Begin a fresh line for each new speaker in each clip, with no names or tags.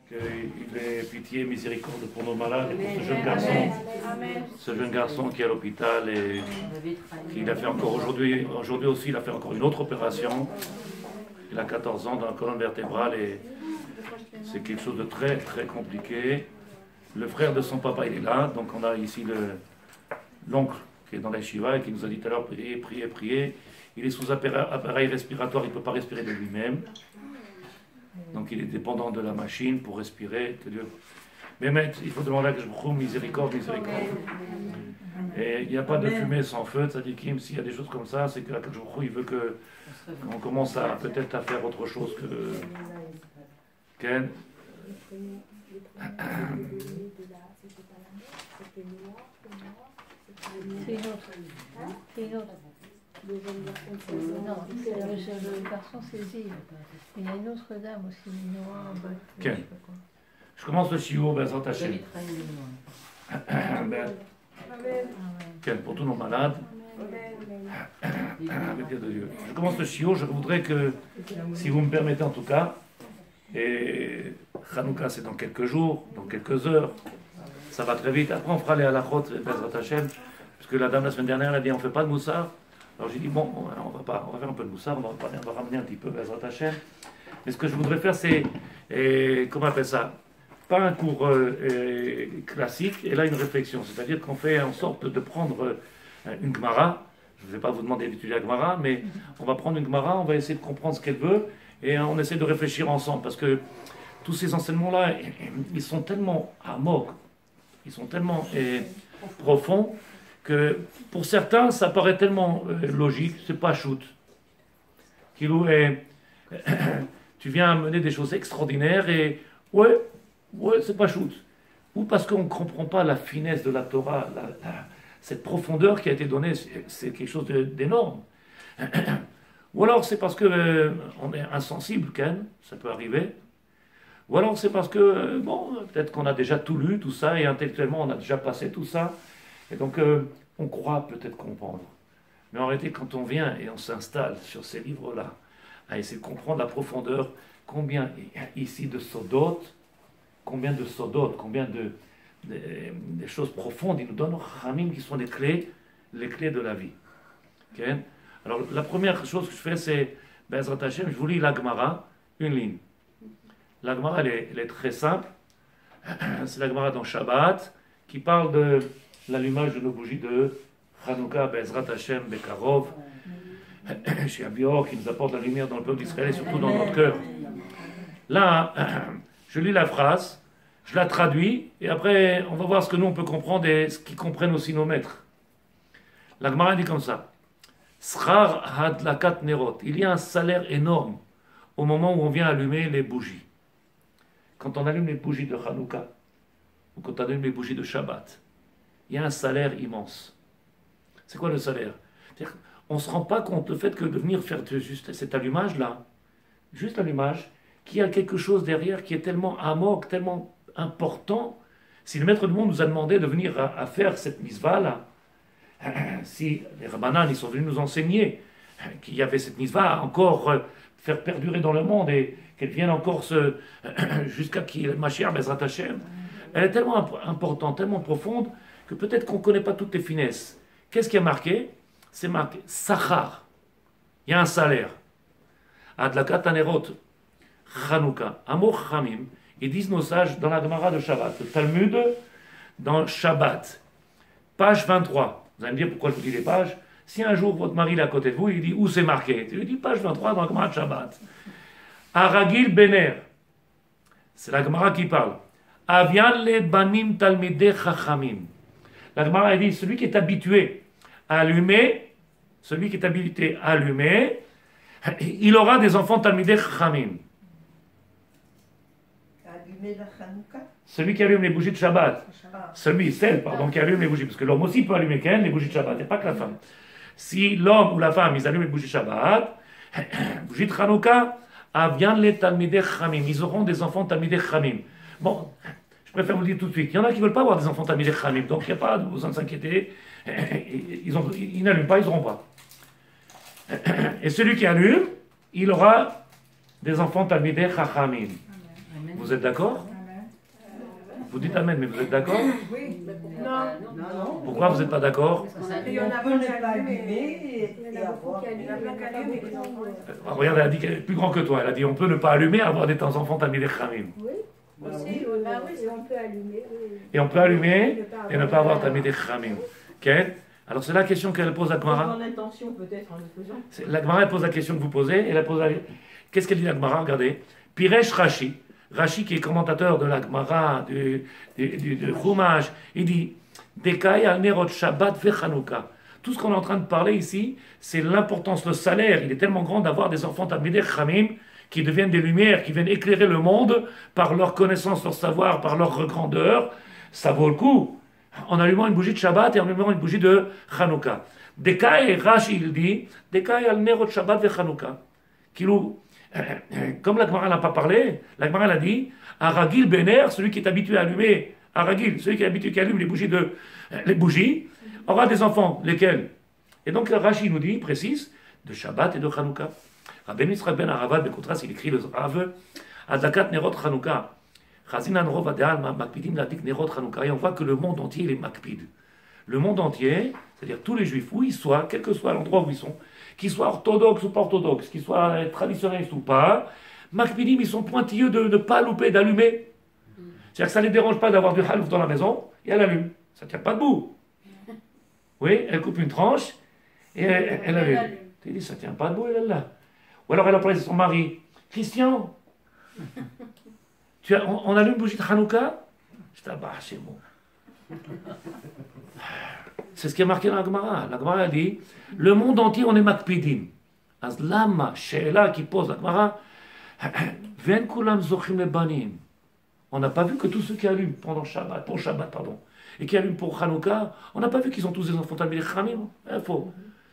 qu'il ait pitié et miséricorde pour nos malades et pour ce jeune garçon. Ce jeune garçon qui est à l'hôpital et qui a fait encore aujourd'hui aussi, il a fait encore une autre opération. Il a 14 ans dans la colonne vertébrale et c'est quelque chose de très très compliqué. Le frère de son papa, il est là, donc on a ici l'oncle qui est dans la Shiva et qui nous a dit tout à l'heure prier, prier, prier. Il est sous appareil respiratoire, il ne peut pas respirer de lui-même. Donc il est dépendant de la machine pour respirer. Que Dieu... Mais maître, il faut demander à Kajbouchou, miséricorde, miséricorde. Et il n'y a pas de fumée sans feu, tzadikim, s'il y a des choses comme ça, c'est que Kajbouchou, il veut qu'on commence à peut-être à faire autre chose que... Ken.
C'est une autre. C'est une autre. Non, le garçon c'est Ziv. Il y a une autre dame aussi, Noah.
Ken. Je commence le shiur, Bezrat Hashem. Ken, pour tous nos malades. Avec l'aide de Dieu. Je commence le shiur, je voudrais que, si vous me permettez en tout cas, et Hanouka c'est dans quelques jours, dans quelques heures, ça va très vite. Après on fera les halachot, Bezrat Hashem, parce que la dame la semaine dernière elle a dit on ne fait pas de moussard. Alors j'ai dit bon, on va faire un peu de moussard, on va ramener un petit peu Bezrat Hashem. Mais ce que je voudrais faire c'est, comment on appelle ça, pas un cours classique, et là une réflexion. C'est-à-dire qu'on fait en sorte de prendre une Gemara. Je ne vais pas vous demander d'étudier la Gemara, mais on va prendre une Gemara, on va essayer de comprendre ce qu'elle veut, et on essaie de réfléchir ensemble, parce que tous ces enseignements-là, ils sont tellement amok, ils sont tellement profonds, que pour certains, ça paraît tellement logique, c'est pas shoot. Tu viens amener des choses extraordinaires, et ouais, c'est pas shoot. Ou parce qu'on ne comprend pas la finesse de la Torah, cette profondeur qui a été donnée, c'est quelque chose d'énorme. Ou alors c'est parce que on est insensible, Ken, ça peut arriver. Ou alors c'est parce que, bon, peut-être qu'on a déjà tout lu, tout ça, et intellectuellement on a déjà passé tout ça. Et donc on croit peut-être comprendre. Mais en réalité, quand on vient et on s'installe sur ces livres-là, à essayer de comprendre la profondeur, combien ici de sodot, combien de choses profondes, ils nous donnent Ramim qui sont les clés de la vie. Okay? Alors la première chose que je fais, c'est Bezrat Hashem, je vous lis la Gemara, une ligne. La Gemara, elle est très simple. C'est la Gemara dans Shabbat qui parle de l'allumage de nos bougies de Hanouka, Bezrat Hashem, Bekarov, chez Abior, qui nous apporte la lumière dans le peuple d'Israël et surtout dans notre cœur. Là, je lis la phrase, je la traduis, et après, on va voir ce que nous, on peut comprendre et ce qu'ils comprennent aussi nos maîtres. La Gemara dit comme ça. Schar hadlakat nerot. Il y a un salaire énorme au moment où on vient allumer les bougies. Quand on allume les bougies de Hanouka, ou quand on allume les bougies de Shabbat, il y a un salaire immense. C'est quoi le salaire? On ne se rend pas compte du fait que de venir faire juste cet allumage-là, juste l'allumage, qu'il y a quelque chose derrière qui est tellement amok, tellement important. Si le maître du monde nous a demandé de venir à faire cette mitzvah-là, si les rabbanan ils sont venus nous enseigner qu'il y avait cette mitzvah à encore faire perdurer dans le monde et qu'elle vienne encore jusqu'à qu'il y ait le Mashiach Bezrat Hashem, elle est tellement importante, tellement profonde que peut-être qu'on ne connaît pas toutes les finesses. Qu'est-ce qui a marqué? C'est marqué Sachar. Il y a un salaire. Adlakat Anerot, Chanukah, Amor Chamim. Ils disent nos sages dans la Gemara de Shabbat, le Talmud dans Shabbat, page 23. Vous allez me dire pourquoi je vous dis les pages. Si un jour votre mari est à côté de vous, il dit où c'est marqué? Tu lui dis page 23 dans la Gemara de Shabbat. Aragil Bener, c'est la Gemara qui parle. Avian le banim talmidei chachamim. La Gemara dit celui qui est habitué à allumer, il aura des enfants talmidei chachamim. Celui qui allume les bougies de Shabbat, celle qui allume les bougies, parce que l'homme aussi peut allumer les bougies de Shabbat, il n'y a pas que la femme. Si l'homme ou la femme, ils allument les bougies de Shabbat, bougies de Hanouka, avian le talmidei chachamim, ils auront des enfants talmidei chachamim. Bon, je préfère vous le dire tout de suite, il y en a qui ne veulent pas avoir des enfants talmidei chachamim, donc il n'y a pas besoin de s'inquiéter, ils n'allument pas, ils n'auront pas. Et celui qui allume, il aura des enfants talmidei chachamim. Vous êtes d'accord? Vous dites Amen, mais vous êtes d'accord?
Oui.
Non.
Pourquoi vous n'êtes pas d'accord?
Il y en a
On peut ne pas
allumé.
allumer
Il y
et
en a beaucoup
avoir...
qui allument, il y en a pas beaucoup qui
Regarde, elle a dit qu'elle est plus grand que toi. Elle a dit on peut ne pas allumer, avoir des temps enfants Talmidei Chachamim.
Oui, aussi, et on peut allumer. Oui.
Et on peut allumer et ne pas avoir Talmidei Chachamim. Ok? Alors c'est la question qu'elle pose à Gemara.
En intention peut-être en le faisant.
La Gemara elle pose la question que vous posez. Et elle pose qu'est-ce qu'elle dit la Gemara? Regardez. Piresh Rashi. Rashi qui est commentateur de la Gemara, du Chumash, il dit Dekai al Nerot Shabbat ve Chanukah. Tout ce qu'on est en train de parler ici, c'est l'importance, le salaire. Il est tellement grand d'avoir des enfants Talmidei Chachamim qui deviennent des lumières, qui viennent éclairer le monde par leur connaissance, leur savoir, par leur grandeur. Ça vaut le coup. En allumant une bougie de Shabbat et en allumant une bougie de Chanukah. Dekai, Rashi, il dit Dekai al Nerot Shabbat ve Chanukah. Comme la Gemara n'a pas parlé, la Gemara a dit Aragil Bener, celui qui est habitué à allumer, Aragil, celui qui est habitué qui allume les bougies, aura des enfants. Lesquels? Et donc Rashi nous dit, précise, de Shabbat et de Chanukah. Rabbeinu Yitzchak ben Aravad, Bekotras, il écrit le Rav, Adakat Nerot Chanukah. Chazinan Rov Adal, Makpidim Ladik Nerot Chanukah. Et on voit que le monde entier, il est Makpid. Le monde entier, c'est-à-dire tous les juifs, où ils soient, quel que soit l'endroit où ils sont, qu'ils soient orthodoxes ou pas orthodoxes, qu'ils soient traditionnalistes ou pas, Makpidim, ils sont pointilleux de ne pas louper, d'allumer. C'est-à-dire que ça ne les dérange pas d'avoir du halouf dans la maison, et elle allume. Ça ne tient pas debout. Oui, elle coupe une tranche, et elle allume. Tu dis, ça ne tient pas debout, elle est là. Ou alors elle a parlé de son mari. Christian, on allume une bougie de Hanouka? Je dis, bah, c'est bon. C'est ce qui est marqué dans la Gemara. La Gemara a dit, le monde entier, on est Makpidim. Az lama, Sheila qui pose la Gemara, Ven kulam zochim le banim. On n'a pas vu que tous ceux qui allument pendant Shabbat, pour Shabbat, pardon, et qui allument pour Hanouka, on n'a pas vu qu'ils ont tous des enfants Talmidei Chachamim. Faux.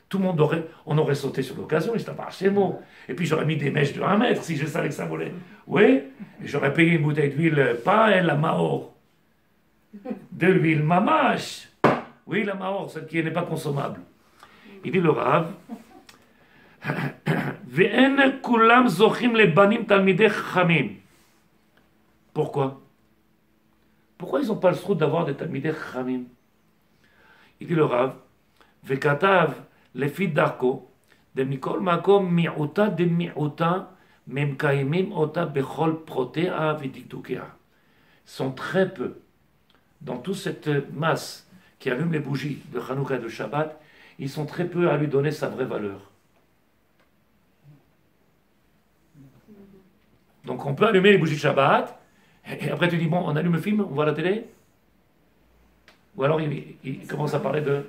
Tout le monde on aurait sauté sur l'occasion, et je t'appartiens ces mots. Et puis j'aurais mis des mèches de 1 mètre si je savais que ça volait. Oui, et j'aurais payé une bouteille d'huile, pas la Mahor, de l'huile Mamash. Oui, la Mahor, celle qui n'est pas consommable. Il dit le Rav, Ve'en kulam zochim le banim Talmidei Chachamim. Pourquoi? Pourquoi ils n'ont pas le droit d'avoir des Talmidei Chachamim? Il dit le Rav, Ve'katav lefi darko, de mikol makom mi'uta de mi'uta, mem kaimim ota bechol protea vidiktukea. Sont très peu. Dans toute cette masse qui allume les bougies de Hanouka et de Shabbat, ils sont très peu à lui donner sa vraie valeur. Donc on peut allumer les bougies de Shabbat, et après tu dis, bon, on allume le film, on voit la télé? Ou alors il commence à parler de...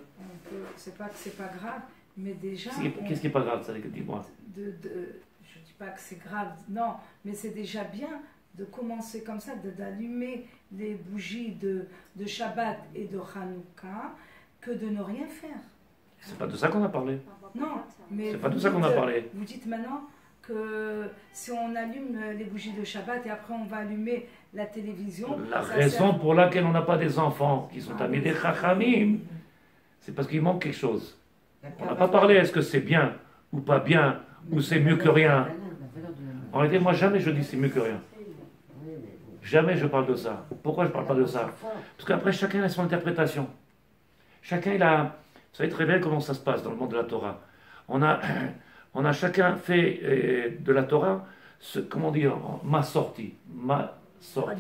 C'est pas que c'est pas grave, mais déjà...
Qu'est-ce qui n'est pas grave, ça, dis-moi?
Je ne dis pas que c'est grave, non, mais c'est déjà bien de commencer comme ça, d'allumer les bougies de Shabbat et de Hanouka, que de ne rien faire.
C'est pas de ça qu'on a parlé.
Non, mais...
C'est pas de ça qu'on a parlé.
Vous dites maintenant que si on allume les bougies de Shabbat et après on va allumer la télévision...
La raison pour laquelle on n'a pas des enfants qui sont Talmidei Chachamim, c'est parce qu'il manque quelque chose. On n'a pas parlé, est-ce que c'est bien ou pas bien, ou c'est mieux que rien. En réalité, moi jamais je dis c'est mieux que rien. Jamais je parle de ça. Pourquoi je ne parle pas de ça? Parce qu'après, chacun a son interprétation. Chacun, il a... Vous savez très bien comment ça se passe dans le monde de la Torah. On a chacun fait de la Torah, comment dire, ma sortie.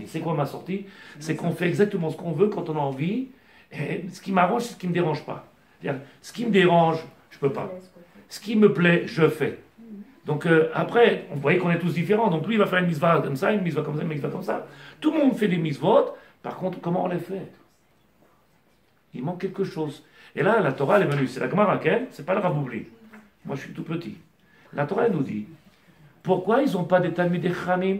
C'est quoi ma sortie? C'est qu'on fait exactement ce qu'on veut quand on a envie. Et ce qui m'arrange, c'est ce qui ne me dérange pas. C'est-à-dire, ce qui me dérange, je ne peux pas. Ce qui me plaît, je fais. Donc après, on voyait qu'on est tous différents. Donc lui, il va faire une mitzvah comme ça, une mitzvah comme ça, une mitzvah comme ça. Tout le monde fait des mitzvot. Par contre, comment on les fait? Il manque quelque chose. Et là, la Torah, elle est venue. C'est la Gemara, c'est pas le Rav Oubli. Moi, je suis tout petit. La Torah, elle nous dit, pourquoi ils n'ont pas des Talmidei Chachamim?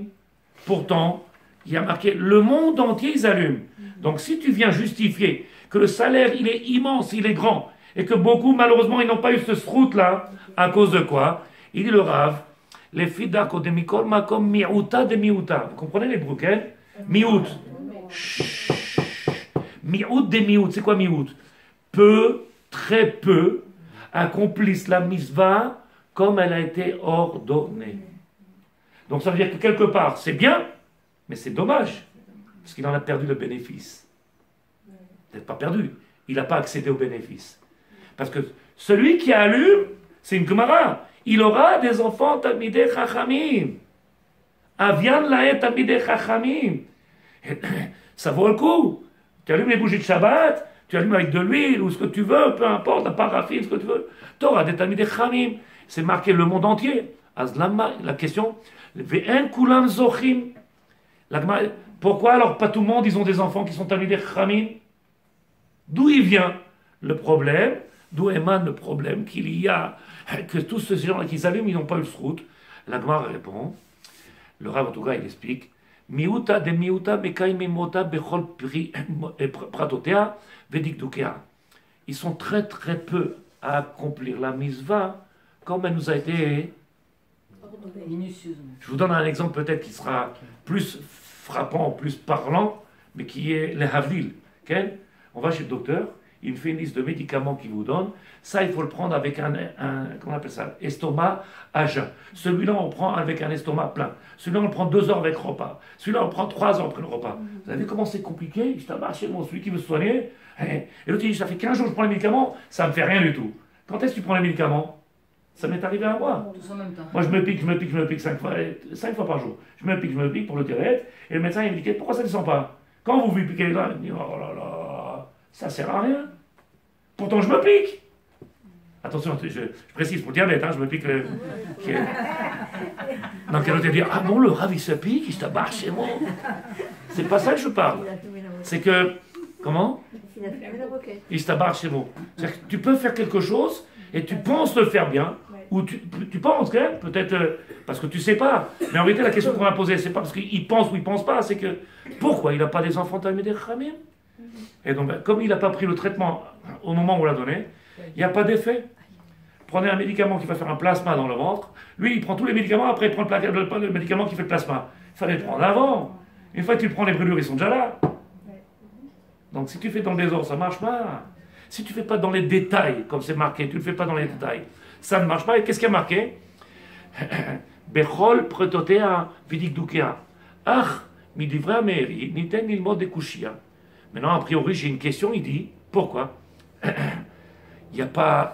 Pourtant, il y a marqué, le monde entier, ils allument. Donc si tu viens justifier que le salaire, il est immense, il est grand, et que beaucoup, malheureusement, ils n'ont pas eu ce srout-là, à cause de quoi? Il dit le Rav, les fidako de mikol makom mi'uta de mi'uta. Vous comprenez les brouquets? Mi'ut. Mi'ut de mi'ut. C'est quoi mi'ut? Peu, très peu, accomplissent la mitzvah comme elle a été ordonnée. Donc ça veut dire que quelque part, c'est bien, mais c'est dommage. Parce qu'il en a perdu le bénéfice. Peut-être pas perdu, il n'a pas accédé au bénéfice. Parce que celui qui allume, c'est une Gemara. Il aura des enfants Talmidei Chachamim. Avian laet Talmidei Chachamim. Ça vaut le coup. Tu allumes les bougies de Shabbat, tu allumes avec de l'huile ou ce que tu veux, peu importe, la paraffine, ce que tu veux. Tu auras des Talmidei Chachamim. C'est marqué le monde entier. La question, Ve'en kulam zochim. Pourquoi alors pas tout le monde, ils ont des enfants qui sont Talmidei Chachamim? D'où il vient le problème? D'où émane le problème qu'il y a, que tous ces gens-là qui s'allument, ils n'ont pas eu ce route. La Gemara répond, le Rav en tout cas il explique, Miuta de miuta mekaimimota bechol pratotea vedikdukea. Ils sont très très peu à accomplir la mitzvah comme elle nous a été. Je vous donne un exemple peut-être qui sera plus frappant, plus parlant, mais qui est les havlil. Okay? On va chez le docteur, il me fait une liste de médicaments qu'il vous donne. Ça, il faut le prendre avec un comment on appelle ça, estomac à jeun. Celui-là, on prend avec un estomac plein. Celui-là, on le prend 2 heures avec repas. Celui-là, on prend 3 heures après le repas. Vous avez vu comment c'est compliqué? Je t'abats chez moi, celui qui veut se soigner. Et l'autre, il dit, ça fait 15 jours que je prends les médicaments, ça ne me fait rien du tout. Quand est-ce que tu prends les médicaments? Ça m'est arrivé à moi.
Tous en même temps.
Moi, je me pique 5 fois par jour. Je me pique pour le diabète. Et le médecin, il me dit, pourquoi ça ne descend pas? Quand vous vous piquez là, il me dit, oh là là, ça sert à rien. Pourtant, je me pique. Attention, je précise pour le diabète, hein, je me pique. Donc, elle autre dit, ah bon, le Rav, il se pique, il se tabasse chez moi. C'est pas ça que je parle. C'est que, comment? Il se tabasse chez moi. C'est-à-dire que tu peux faire quelque chose et tu penses le faire bien, ou tu penses, hein, peut-être, parce que tu sais pas. Mais en réalité, la question qu'on a posée, c'est pas parce qu'il pense ou il pense pas, c'est que, pourquoi il n'a pas des enfants Talmidei Chachamim? Et donc, comme il n'a pas pris le traitement au moment où on l'a donné, il n'y a pas d'effet. Prenez un médicament qui va faire un plasma dans le ventre. Lui, il prend tous les médicaments, après il prend le médicament qui fait le plasma. Il fallait le prendre avant. Une fois que tu le prends, les brûlures, ils sont déjà là. Donc si tu fais dans le désordre, ça ne marche pas. Si tu ne fais pas dans les détails, comme c'est marqué, tu ne le fais pas dans les détails, ça ne marche pas. Et qu'est-ce qui a marqué? Bechol pretotea vidikdukea. Ach, midivra meiri, niten ilmod dekushia. Maintenant, a priori, j'ai une question, il dit, pourquoi? Il n'y a pas,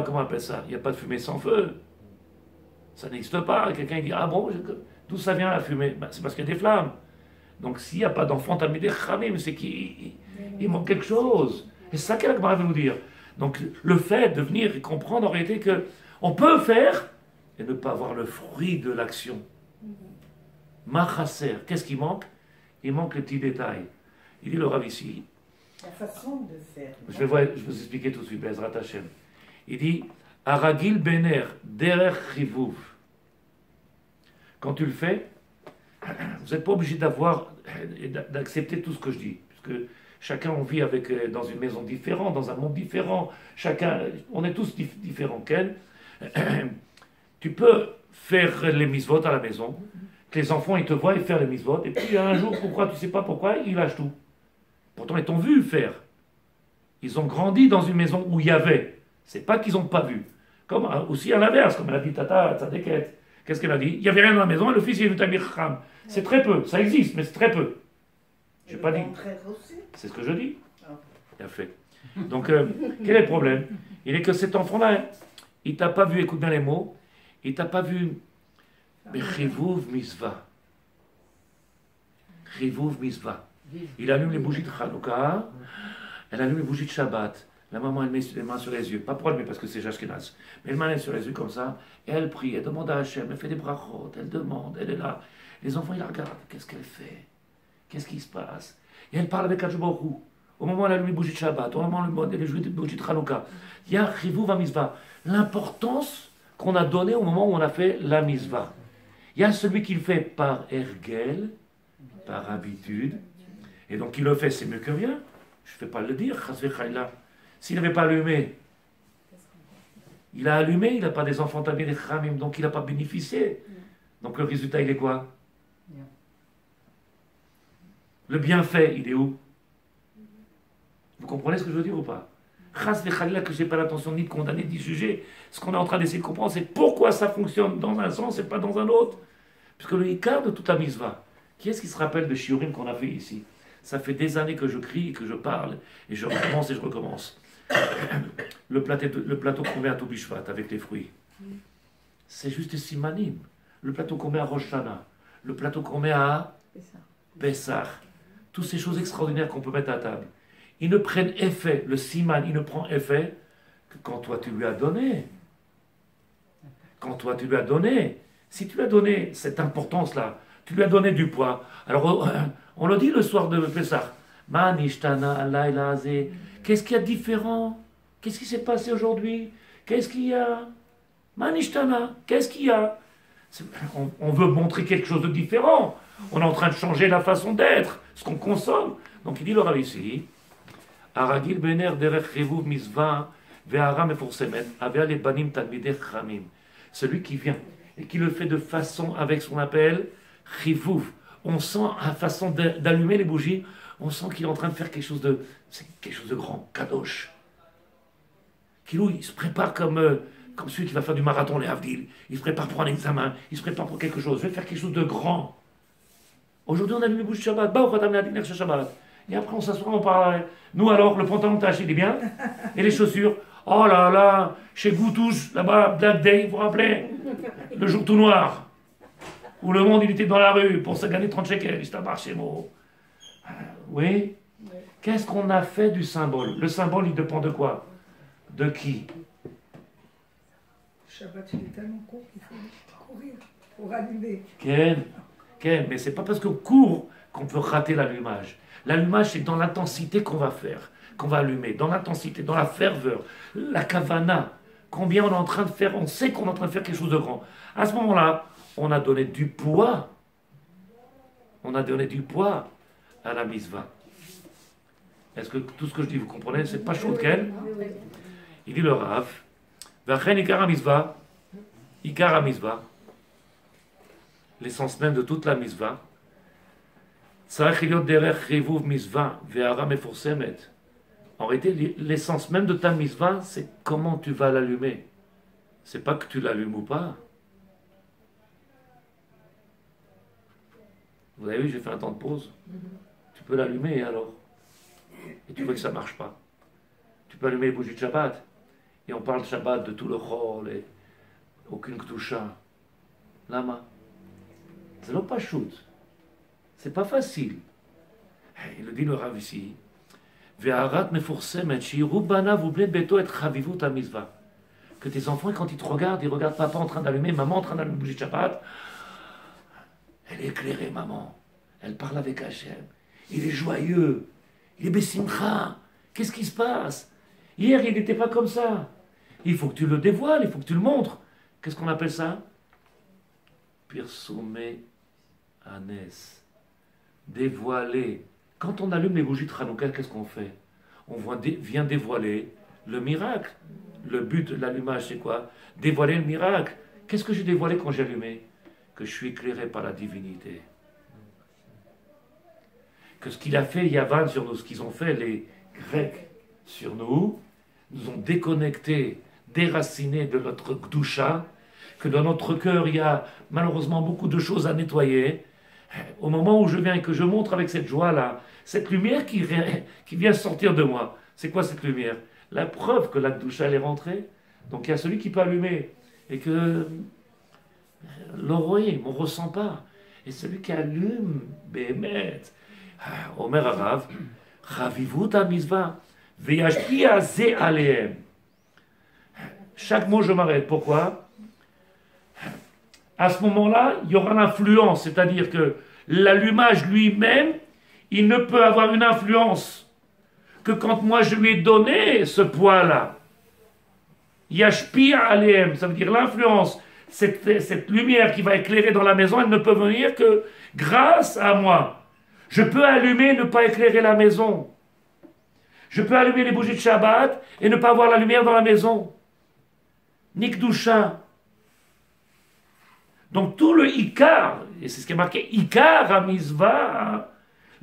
comment on appelle ça? Il n'y a pas de fumée sans feu. Ça n'existe pas. Quelqu'un dit, ah bon, d'où ça vient la fumée? Ben, c'est parce qu'il y a des flammes. Donc s'il n'y a pas d'enfant Talmidei Chachamim, c'est qu'il manque quelque chose. Et c'est ça qu'elle va nous dire. Donc le fait de venir et comprendre en réalité qu'on peut faire et ne pas avoir le fruit de l'action. Machasser, qu'est-ce qui manque? Il manque les petits détails. Il dit le Rav ici.
La façon de faire.
Je vais vous expliquer tout de suite, Bezrat Hashem. Il dit Aragil Bener Derer Chivuv. Quand tu le fais, vous n'êtes pas obligé d'accepter tout ce que je dis. Puisque chacun, on vit dans une maison différente, dans un monde différent. On est tous différents. Tu peux faire les mitzvot à la maison, que les enfants ils te voient faire les mitzvot, et puis un jour, pourquoi, tu ne sais pas pourquoi, ils lâchent tout. Pourtant, ils t'ont vu faire. Ils ont grandi dans une maison où il y avait. C'est pas qu'ils n'ont pas vu. Comme aussi à l'inverse, comme elle a dit Tata Tzadeket. Qu'est-ce qu'elle a dit? Il n'y avait rien dans la maison et le fils il est venu Talmid Chacham. C'est très peu, ça existe, mais c'est très peu. Je n'ai pas dit. C'est ce que je dis. Il a fait. Donc, quel est le problème? Il est que cet enfant-là, il t'a pas vu, écoute bien les mots, il t'a pas vu. Mais Chivuv Misva. Chivuv Misva. Il allume les bougies de Hanouka, elle allume les bougies de Shabbat. La maman, elle met les mains sur les yeux. Pas pour elle, mais parce que c'est Jashkenaz. Mais elle met les mains sur les yeux comme ça, et elle prie, elle demande à Hachem, elle fait des brachot, elle demande, elle est là. Les enfants, ils la regardent. Qu'est-ce qu'elle fait? Qu'est-ce qui se passe? Et elle parle avec Hachborou. Au moment où elle allume les bougies de Shabbat, au moment où elle allume les bougies de Hanouka, il y a Chivuv Misva. L'importance qu'on a donnée au moment où on a fait la Misva. Il y a celui qui le fait par ergel, par habitude. Et donc il le fait, c'est mieux que rien. Je ne vais pas le dire, s'il n'avait pas allumé, il a allumé, il n'a pas des enfants Talmidei Chachamim, donc il n'a pas bénéficié. Donc le résultat, il est quoi? Le bienfait, il est où? Vous comprenez ce que je veux dire ou pas? Chas v'chalila, que je n'ai pas l'intention ni de condamner, ni de juger. Ce qu'on est en train d'essayer de comprendre, c'est pourquoi ça fonctionne dans un sens et pas dans un autre. Puisque le Ikar de toute la mitzvah, Qui est-ce qui se rappelle de shiurim qu'on a fait ici? Ça fait des années que je crie, que je parle, et je recommence et je recommence. Le plateau qu'on met à Tobi Shvat avec les fruits, c'est juste des simanim. Le plateau qu'on met à Rosh Hashanah, le plateau qu'on met à Pessah, toutes ces choses extraordinaires qu'on peut mettre à table, ils ne prennent effet, le siman, il ne prend effet que quand toi tu lui as donné. Quand toi tu lui as donné. Si tu lui as donné cette importance-là, tu lui as donné du poids. Alors, on le dit le soir de Pessah. Qu'est-ce qu'il y a de différent? Qu'est-ce qui s'est passé aujourd'hui? Qu'est-ce qu'il y a? Manishtana, qu'est-ce qu'il y a? On veut montrer quelque chose de différent. On est en train de changer la façon d'être, ce qu'on consomme. Donc il dit le Rav ici, Aragil bener derech revuv misva ve'ara meforsemet avea le banim talmidei chachamim. Celui qui vient et qui le fait de façon avec ce qu'on appelle chivuv. On sent à façon d'allumer les bougies, on sent qu'il est en train de faire quelque chose de, c'est quelque chose de grand, kadosh. Il se prépare comme celui qui va faire du marathon, les Havdil. Il se prépare pour un examen, il se prépare pour quelque chose. Je vais faire quelque chose de grand. Aujourd'hui, on allume les bougies de Shabbat. Et après, on s'assoit, on parle. Nous, alors, le pantalon taché, il est bien. Et les chaussures. Oh là là, chez Goutouche, là-bas, Black Day, vous vous rappelez? Le jour tout noir. Où le monde, il était dans la rue pour se gagner 30 shekels. Il s'est marché, mot. Oui? Qu'est-ce qu'on a fait du symbole? Le symbole, il dépend de quoi? De qui?
Shabbat, il est tellement court qu'il faut courir pour allumer.
Mais c'est pas parce qu'on court qu'on peut rater l'allumage. L'allumage, c'est dans l'intensité qu'on va faire, qu'on va allumer, dans l'intensité, dans la ferveur, la kavana. Combien on est en train de faire, on sait qu'on est en train de faire quelque chose de grand. À ce moment-là, on a donné du poids. On a donné du poids à la misva. Est-ce que tout ce que je dis, vous comprenez? C'est pas chaud, quel? Il dit le Rav, Vachen Ikara Misva, l'essence même de toute la Misva, en réalité, l'essence même de ta Misva, c'est comment tu vas l'allumer. C'est pas que tu l'allumes ou pas. Vous avez vu, j'ai fait un temps de pause. Tu peux l'allumer alors. Et tu vois que ça marche pas. Tu peux allumer les bougies de Shabbat. Et on parle de Shabbat, de tout le chol, et aucune ktusha. Lama. C'est non pas shoot. C'est pas facile. Il le dit le Rav ici. Ve'arat meforsemet shiru banav ubnei beto et chavivut hamizvah. Que tes enfants, quand ils te regardent, ils regardent papa en train d'allumer, maman en train d'allumer une bougie de Shabbat. Elle est éclairée, maman. Elle parle avec Hachem. Il est joyeux. Il est besimcha. Qu'est-ce qui se passe? Hier, il n'était pas comme ça. Il faut que tu le dévoiles, il faut que tu le montres. Qu'est-ce qu'on appelle ça? Pirsumé anes. Dévoiler. Quand on allume les bougies de Hanouka, qu'est-ce qu'on fait? On vient dévoiler le miracle. Le but de l'allumage, c'est quoi? Dévoiler le miracle. Qu'est-ce que j'ai dévoilé quand j'ai allumé? Que je suis éclairé par la divinité. Que ce qu'il a fait Yavan sur nous, ce qu'ils ont fait les Grecs sur nous ont déconnectés, déracinés de notre Gdusha, que dans notre cœur, il y a malheureusement beaucoup de choses à nettoyer. Au moment où je viens et que je montre avec cette joie-là, cette lumière qui vient sortir de moi, c'est quoi cette lumière? La preuve que la Gdusha elle est rentrée. Donc il y a celui qui peut allumer et que l'oroïm, on ne ressent pas. Et celui qui allume, Bémet, Omer Arav, Chavivut HaMizvah, Veyashpia Ze Aleem. Chaque mot, je m'arrête. Pourquoi? À ce moment-là, il y aura l'influence, c'est-à-dire que l'allumage lui-même, il ne peut avoir une influence que quand moi je lui ai donné ce poids-là. Yashpia Aleem, ça veut dire l'influence. Cette lumière qui va éclairer dans la maison, elle ne peut venir que grâce à moi. Je peux allumer et ne pas éclairer la maison. Je peux allumer les bougies de Shabbat et ne pas avoir la lumière dans la maison. Nikdusha. Donc tout le Ikar, et c'est ce qui est marqué, Ikar à Mizvah,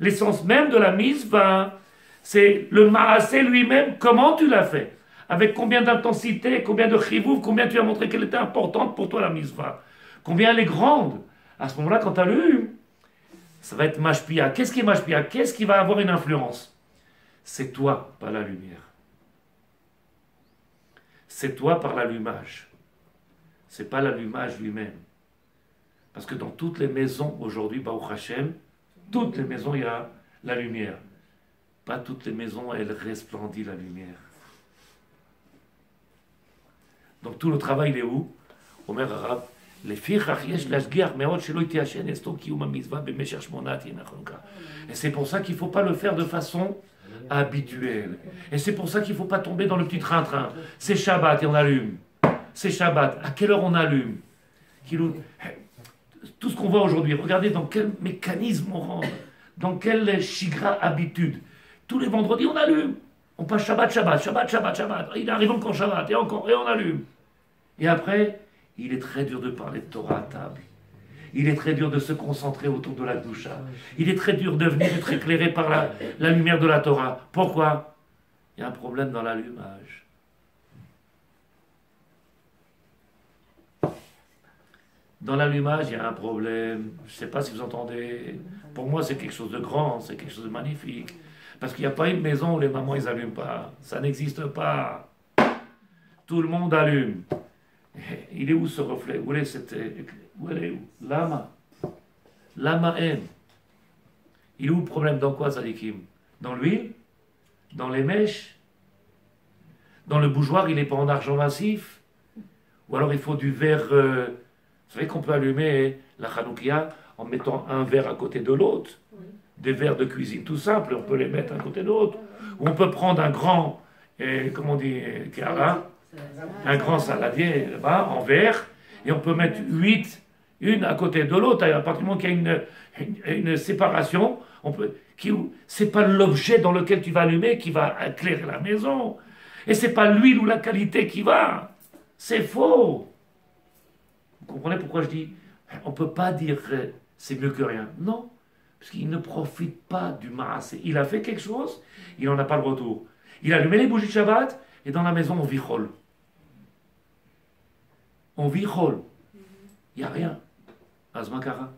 l'essence même de la Mizvah, c'est le Maasé lui-même, comment tu l'as fait? Avec combien d'intensité, combien de chivouv, combien tu as montré qu'elle était importante pour toi la Mizvah? Combien elle est grande? À ce moment-là, quand tu allumes, Ça va être mashpia. Qu'est-ce qui est mashpia? Qu'est-ce qui va avoir une influence? C'est toi, pas la lumière. C'est toi par l'allumage. C'est pas l'allumage lui-même. Parce que dans toutes les maisons aujourd'hui, Baruch Hashem, toutes les maisons, il y a la lumière. Pas toutes les maisons, elles resplendissent la lumière. Donc tout le travail, il est où? Omer Arabe, les filles, et c'est pour ça qu'il ne faut pas le faire de façon habituelle. Et c'est pour ça qu'il ne faut pas tomber dans le petit train-train. C'est Shabbat et on allume. C'est Shabbat. À quelle heure on allume? Tout ce qu'on voit aujourd'hui, regardez dans quel mécanisme on rentre, dans quelle chigra habitude. Tous les vendredis, on allume. On passe Shabbat, Shabbat, Shabbat, Shabbat, Shabbat. Il arrive encore Shabbat, et encore, et on allume. Et après, il est très dur de parler de Torah à table. Il est très dur de se concentrer autour de la doucha. Il est très dur de venir être éclairé par la lumière de la Torah. Pourquoi? Il y a un problème dans l'allumage. Dans l'allumage, il y a un problème. Je ne sais pas si vous entendez. Pour moi, c'est quelque chose de grand, c'est quelque chose de magnifique. Parce qu'il n'y a pas une maison où les mamans, ils n'allument pas. Ça n'existe pas. Tout le monde allume. Il est où ce reflet? Où est cette... Où elle est où? Lama. Lama M. Il est où le problème? Dans quoi, Sadikim? Dans l'huile? Dans les mèches? Dans le bougeoir, il n'est pas en argent massif? Ou alors il faut du verre... Vous savez qu'on peut allumer la Hanoukia en mettant un verre à côté de l'autre. Des verres de cuisine tout simples, on peut les mettre un côté de l'autre. Ou on peut prendre un grand, comment on dit, un grand saladier là-bas, en verre, et on peut mettre 8, une à côté de l'autre. À partir du moment qu'il y a une séparation, c'est pas l'objet dans lequel tu vas allumer qui va éclairer la maison. Et c'est pas l'huile ou la qualité qui va. C'est faux. Vous comprenez pourquoi je dis, on ne peut pas dire c'est mieux que rien. Non, parce qu'il ne profite pas du maasé. Il a fait quelque chose, il n'en a pas le retour. Il a allumé les bougies de Shabbat, et dans la maison, on vit chol. On vit chol. Il n'y a rien. Azmakara.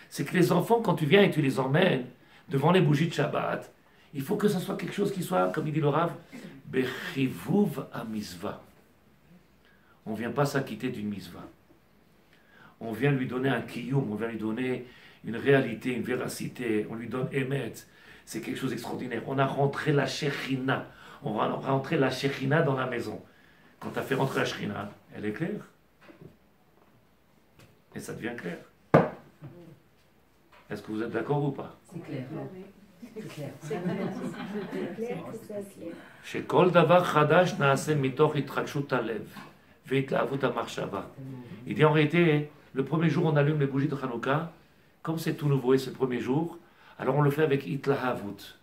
C'est que les enfants, quand tu viens et tu les emmènes devant les bougies de Shabbat, il faut que ce soit quelque chose qui soit, comme il dit le Rav, bechivuv a misva. On ne vient pas s'acquitter d'une misva. On vient lui donner un kiyum, on vient lui donner une réalité, une véracité, on lui donne émet. C'est quelque chose d'extraordinaire. On a rentré la Shekhinah. On a rentré la Shekhinah dans la maison. Quand tu as fait rentrer la Shekhinah, elle est claire. Et ça devient clair. Est-ce que vous êtes d'accord ou pas?
C'est clair. C'est clair.
Chez Kol Davar Chadash Naase Mitoch Itrakshut Alev. Il dit en réalité, le premier jour on allume les bougies de Hanouka, comme c'est tout nouveau et c'est le premier jour, alors on le fait avec Itlahavut.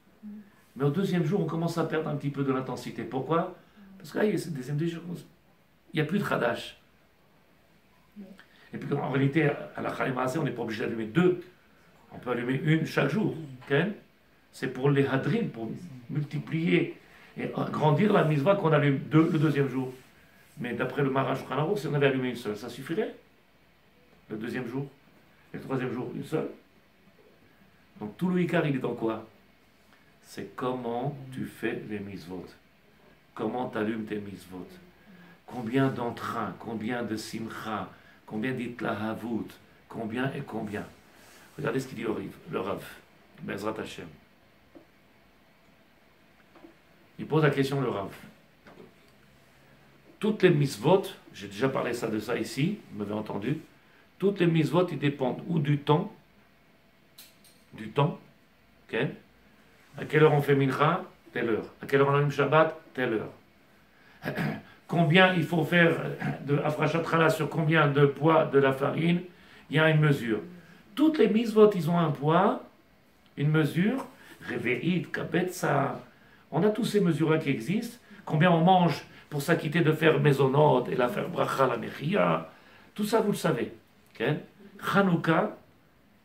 Mais au deuxième jour, on commence à perdre un petit peu de l'intensité. Pourquoi? Parce que là, c'est le deuxième jour, il n'y a plus de Khadash. Et puis en réalité, à la Khalimase, on n'est pas obligé d'allumer deux. On peut allumer une chaque jour. Okay? C'est pour les hadrim, pour multiplier et grandir la misva qu'on allume deux le deuxième jour. Mais d'après le Maran Shulchan Aruch, si on avait allumé une seule, ça suffirait? Le deuxième jour? Et le troisième jour, une seule? Donc tout le Ikar, il est dans quoi? C'est comment tu fais les misvot. Comment tu allumes tes misvot. Combien d'entrain, combien de simcha, combien d'itlahavut, combien et combien. Regardez ce qu'il dit le Rav, Bezrat Hashem. Il pose la question, le Rav. Toutes les misvot, j'ai déjà parlé de ça ici, vous m'avez entendu, toutes les misvot, ils dépendent ou du temps, ok? À quelle heure on fait mincha? Telle heure. À quelle heure on allume Shabbat? Telle heure. Combien il faut faire de afrachat challah sur combien de poids de la farine? Il y a une mesure. Toutes les misvot, ils ont un poids, une mesure, réveillite, kabetza. On a tous ces mesures-là qui existent. Combien on mange pour s'acquitter de faire maisonot et la faire bracha la mechia. Tout ça, vous le savez. Okay? Hanouka,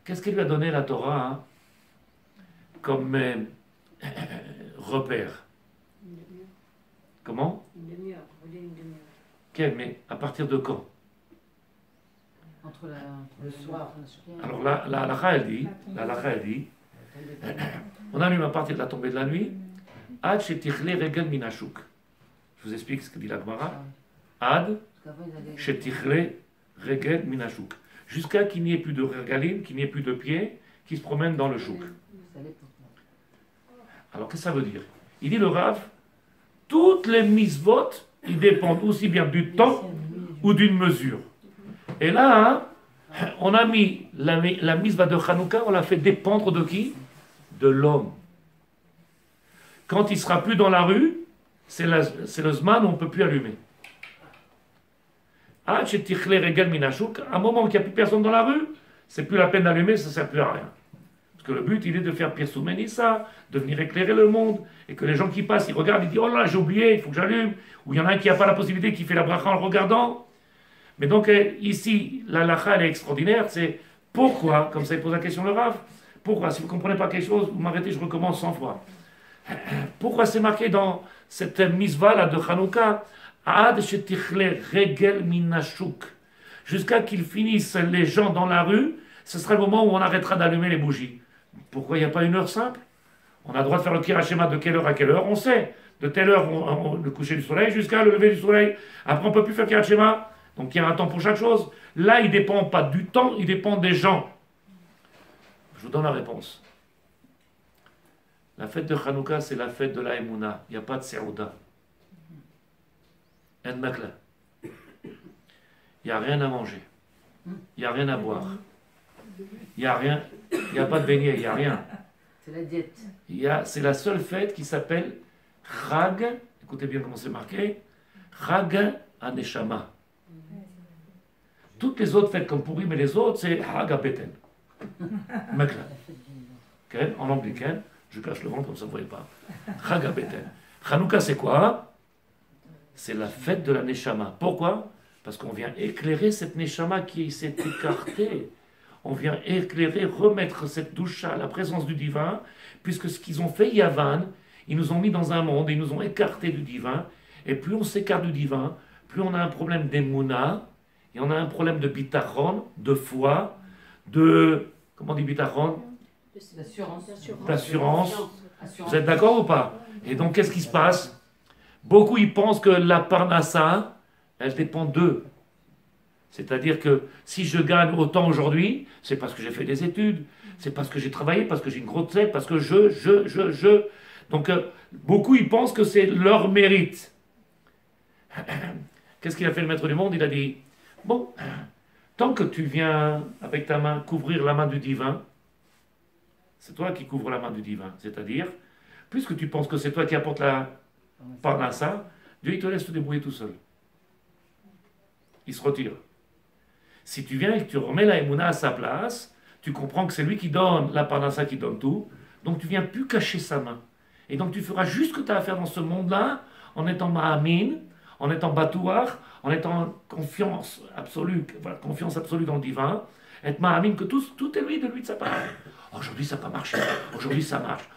qu'est-ce qu'il lui a donné la Torah hein, comme repère? Comment?
Une demi-heure.
Okay, mais à partir de quand?
Le soir.
Alors la halakha, elle dit, on allume à partir de la tombée de la nuit, Ad shetichle regel minashuk. Je vous explique ce que dit la Gemara. Ad shetichle regel minashuk. Jusqu'à qu'il n'y ait plus de regalim, qu'il n'y ait plus de pieds qui se promènent dans le chouk. Alors qu'est-ce que ça veut dire? Il dit le Rav, toutes les misvot, ils dépendent aussi bien du temps ou d'une mesure. Et là, on a mis la misva de Hanouka, on l'a fait dépendre de qui? De l'homme. Quand il ne sera plus dans la rue, c'est le zman où on ne peut plus allumer. À un moment où il n'y a plus personne dans la rue, c'est plus la peine d'allumer, ça ne sert plus à rien. Parce que le but, il est de faire Pirsou Menissa, de venir éclairer le monde, et que les gens qui passent, ils regardent, ils disent, oh là, j'ai oublié, il faut que j'allume. Ou il y en a un qui n'a pas la possibilité, qui fait la bracha en le regardant. Mais donc, ici, la lacha, elle est extraordinaire, c'est pourquoi, comme ça il pose la question le Rav, pourquoi, si vous ne comprenez pas quelque chose, vous m'arrêtez, je recommence 100 fois. Pourquoi c'est marqué dans cette misva là de Hanouka, Ad shetichle regel minashuk, jusqu'à qu'ils finissent les gens dans la rue, ce sera le moment où on arrêtera d'allumer les bougies. Pourquoi il n'y a pas une heure simple? On a le droit de faire le kirachema de quelle heure à quelle heure, on sait. De telle heure, le coucher du soleil, jusqu'à le lever du soleil. Après, on ne peut plus faire le kirachema. Donc, il y a un temps pour chaque chose. Là, il ne dépend pas du temps, il dépend des gens. Je vous donne la réponse. La fête de Hanouka, c'est la fête de la Emouna. Il n'y a pas de Seouda. En makla. Il n'y a rien à manger. Il n'y a rien à boire. Il n'y a rien. Il n'y a pas de beignet, il n'y a rien.
C'est la diète.
C'est la seule fête qui s'appelle Chag. Écoutez bien comment c'est marqué. Chag Aneshama. Toutes les autres fêtes comme Purim, mais les autres, c'est Chag Abeten. Makla. Okay? En anglican, je cache le ventre comme ça vous ne voyez pas. Chag Abeten. Hanouka, c'est quoi? C'est la fête de la Neshama. Pourquoi? Parce qu'on vient éclairer cette Neshama qui s'est écartée. On vient éclairer, remettre cette doucha à la présence du divin, puisque ce qu'ils ont fait Yavan, ils nous ont mis dans un monde, ils nous ont écartés du divin, et plus on s'écarte du divin, plus on a un problème d'Emouna, et on a un problème de bitachon, de foi, de... Comment on dit bitachon? D'assurance. Vous êtes d'accord ou pas? Et donc qu'est-ce qui se passe? Beaucoup ils pensent que la parnassa, elle dépend d'eux. C'est-à-dire que si je gagne autant aujourd'hui, c'est parce que j'ai fait des études, c'est parce que j'ai travaillé, parce que j'ai une grosse tête, parce que je. Donc, beaucoup, ils pensent que c'est leur mérite. Qu'est-ce qu'il a fait le maître du monde? Il a dit, bon, tant que tu viens avec ta main couvrir la main du divin, c'est toi qui couvres la main du divin. C'est-à-dire, puisque tu penses que c'est toi qui apportes la parnassa, Dieu, il te laisse te débrouiller tout seul. Il se retire. Si tu viens et que tu remets la Emouna à sa place, tu comprends que c'est lui qui donne la parnassa, qui donne tout. Donc tu ne viens plus cacher sa main. Et donc tu feras juste ce que tu as à faire dans ce monde-là, en étant ma'amin, en étant batouar, en étant en confiance absolue dans le divin, être ma'amin que tout est lui, de lui de sa part. Aujourd'hui ça n'a pas marché, aujourd'hui ça marche.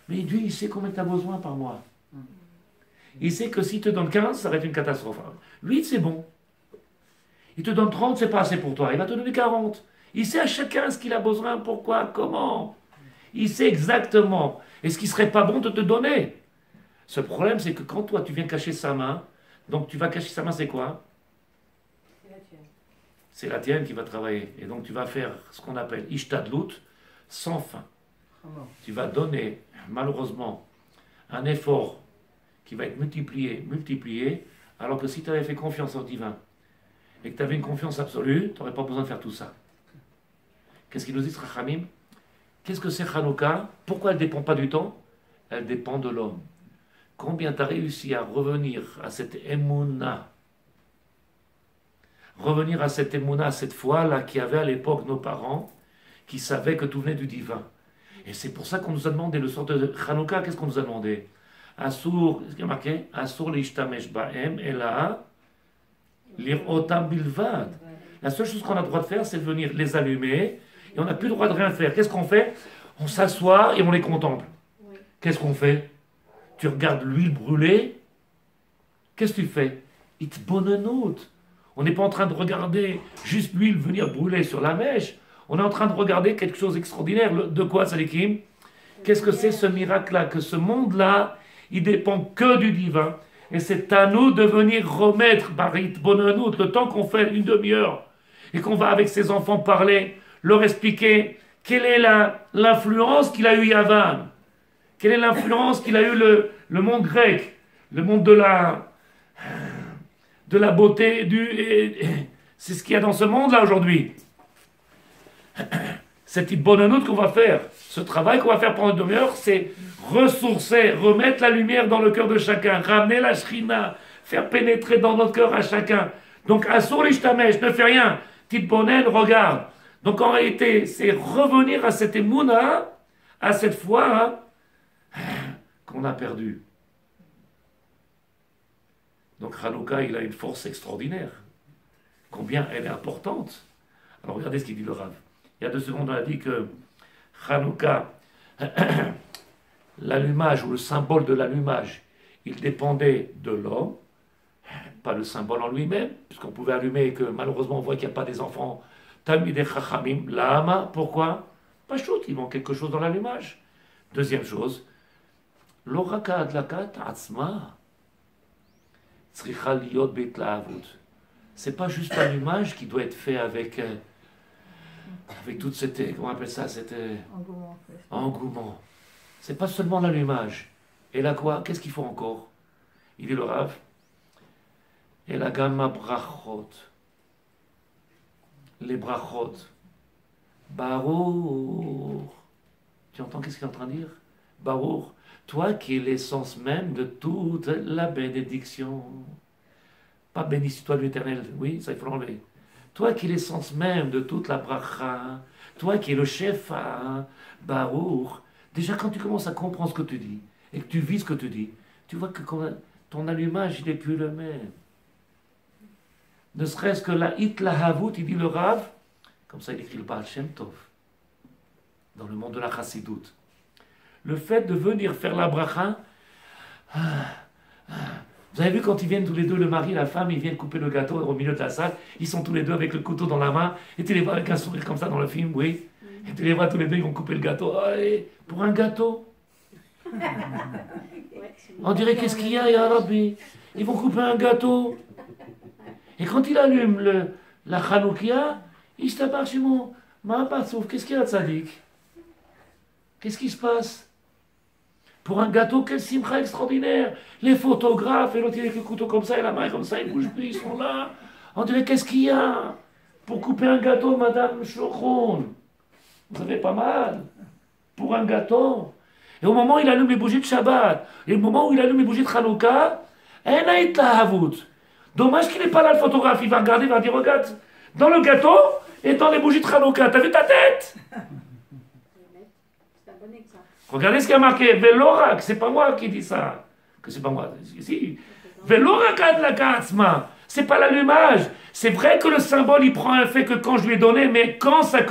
Mais Dieu il sait combien tu as besoin par mois. Il sait que s'il te donne 15, ça va être une catastrophe. Lui c'est bon. Il te donne 30, c'est pas assez pour toi. Il va te donner 40. Il sait à chacun ce qu'il a besoin, pourquoi, comment. Il sait exactement. Et ce qui serait pas bon de te donner. Ce problème, c'est que quand toi, tu viens cacher sa main, donc tu vas cacher sa main, c'est quoi? C'est la tienne qui va travailler. Et donc tu vas faire ce qu'on appelle ishtadlut, sans fin. Tu vas donner, malheureusement, un effort qui va être multiplié, alors que si tu avais fait confiance au divin, et que tu avais une confiance absolue, tu n'aurais pas besoin de faire tout ça. Qu'est-ce qu'il nous dit, Rachamim? Qu'est-ce que c'est Hanouka? Pourquoi elle ne dépend pas du temps? Elle dépend de l'homme. Combien tu as réussi à revenir à cette émouna, à cette foi-là qu'il y avait à l'époque nos parents, qui savaient que tout venait du divin. Et c'est pour ça qu'on nous a demandé, le sort de Hanouka, qu'est-ce qu'on nous a demandé? Assour, qu'est-ce qu'il y a marqué? Assour l'ishtamesh ba'em, et là, lire otam bilvad. La seule chose qu'on a le droit de faire, c'est de venir les allumer, et on n'a plus le droit de rien faire. Qu'est-ce qu'on fait? On s'assoit et on les contemple. Qu'est-ce qu'on fait? Tu regardes l'huile brûlée, qu'est-ce que tu fais? Itbonenut. On n'est pas en train de regarder juste l'huile venir brûler sur la mèche. On est en train de regarder quelque chose d'extraordinaire. De quoi, Sadikim? Qu'est-ce que c'est ce miracle-là? Que ce monde-là, il dépend que du divin. Et c'est à nous de venir remettre, Barit Bonanout, le temps qu'on fait une demi-heure, et qu'on va avec ses enfants parler, leur expliquer quelle est l'influence qu'il a eu Yavan, quelle est l'influence qu'il a eu le monde grec, le monde de la beauté, c'est ce qu'il y a dans ce monde-là aujourd'hui. Cette bonanoute qu'on va faire, ce travail qu'on va faire pendant une demi-heure, c'est ressourcer, remettre la lumière dans le cœur de chacun, ramener la shrina, faire pénétrer dans notre cœur à chacun. Donc, Asur l'ishtamesh, ne fais rien. Petite bonne, regarde. Donc, en réalité, c'est revenir à cette émouna, à cette foi qu'on a perdue. Donc, Hanouka, il a une force extraordinaire. Combien elle est importante. Alors, regardez ce qu'il dit le Rav. Il y a 2 secondes, on a dit que Hanouka, l'allumage ou le symbole de l'allumage, il dépendait de l'homme, pas le symbole en lui-même, puisqu'on pouvait allumer et que malheureusement on voit qu'il n'y a pas des enfants Talmidei Chachamim, Lama, pourquoi? Pas chaud, il manque quelque chose dans l'allumage. Deuxième chose, l'oraka adlakat atzma, tzricha liot betlahavut. C'est pas juste l'allumage qui doit être fait avec toute cette, comment on appelle ça, cet engouement. C'est pas seulement l'allumage. Et là quoi? Qu'est-ce qu'il faut encore? Il dit le Rav. Et la gamma brachot. Les brachot. Barour. Tu entends qu'est-ce qu'il est en train de dire? Barour. Toi qui es l'essence même de toute la bénédiction. Pas bénis-toi de l'Éternel. Oui, ça il faut l'enlever. Toi qui es l'essence même de toute la bracha. Toi qui es le chef à Barour. Déjà, quand tu commences à comprendre ce que tu dis, et que tu vis ce que tu dis, tu vois que ton allumage, il n'est plus le même. Ne serait-ce que la hitlahavut, il dit le Rav, comme ça il écrit le Baal Shem Tov, dans le monde de la chassidoute. Le fait de venir faire la bracha, vous avez vu quand ils viennent tous les deux, le mari et la femme, ils viennent couper le gâteau au milieu de la salle, ils sont tous les deux avec le couteau dans la main, et tu les vois avec un sourire comme ça dans le film, oui. Et tu les vois tous les deux, ils vont couper le gâteau. Allez, pour un gâteau. On dirait qu'est-ce qu'il y a, Ya Rabbi? Ils vont couper un gâteau. Et quand il allume la Chanoukia, il se tape chez moi. Qu'est-ce qu'il y a, Tzadik? Qu'est-ce qui se passe? Pour un gâteau, quel simcha extraordinaire. Les photographes, et l'autre il avec le couteau comme ça, et la main comme ça, ils bougent plus, ils sont là. On dirait qu'est-ce qu'il y a? Pour couper un gâteau, Madame Choukroun. Vous avez pas mal. Pour un gâteau. Et au moment où il allume les bougies de Shabbat, et au moment où il allume les bougies de Hanouka, dommage qu'il n'est pas là le photographe. Il va regarder, il va dire, regarde, dans le gâteau et dans les bougies de Hanouka. T'as vu ta tête? Regardez ce qu'il y a marqué. Velorak, c'est pas moi qui dis ça. Que c'est pas moi. Si. Velorak ad la katzma. C'est pas l'allumage. C'est vrai que le symbole, il prend un fait que quand je lui ai donné, mais quand ça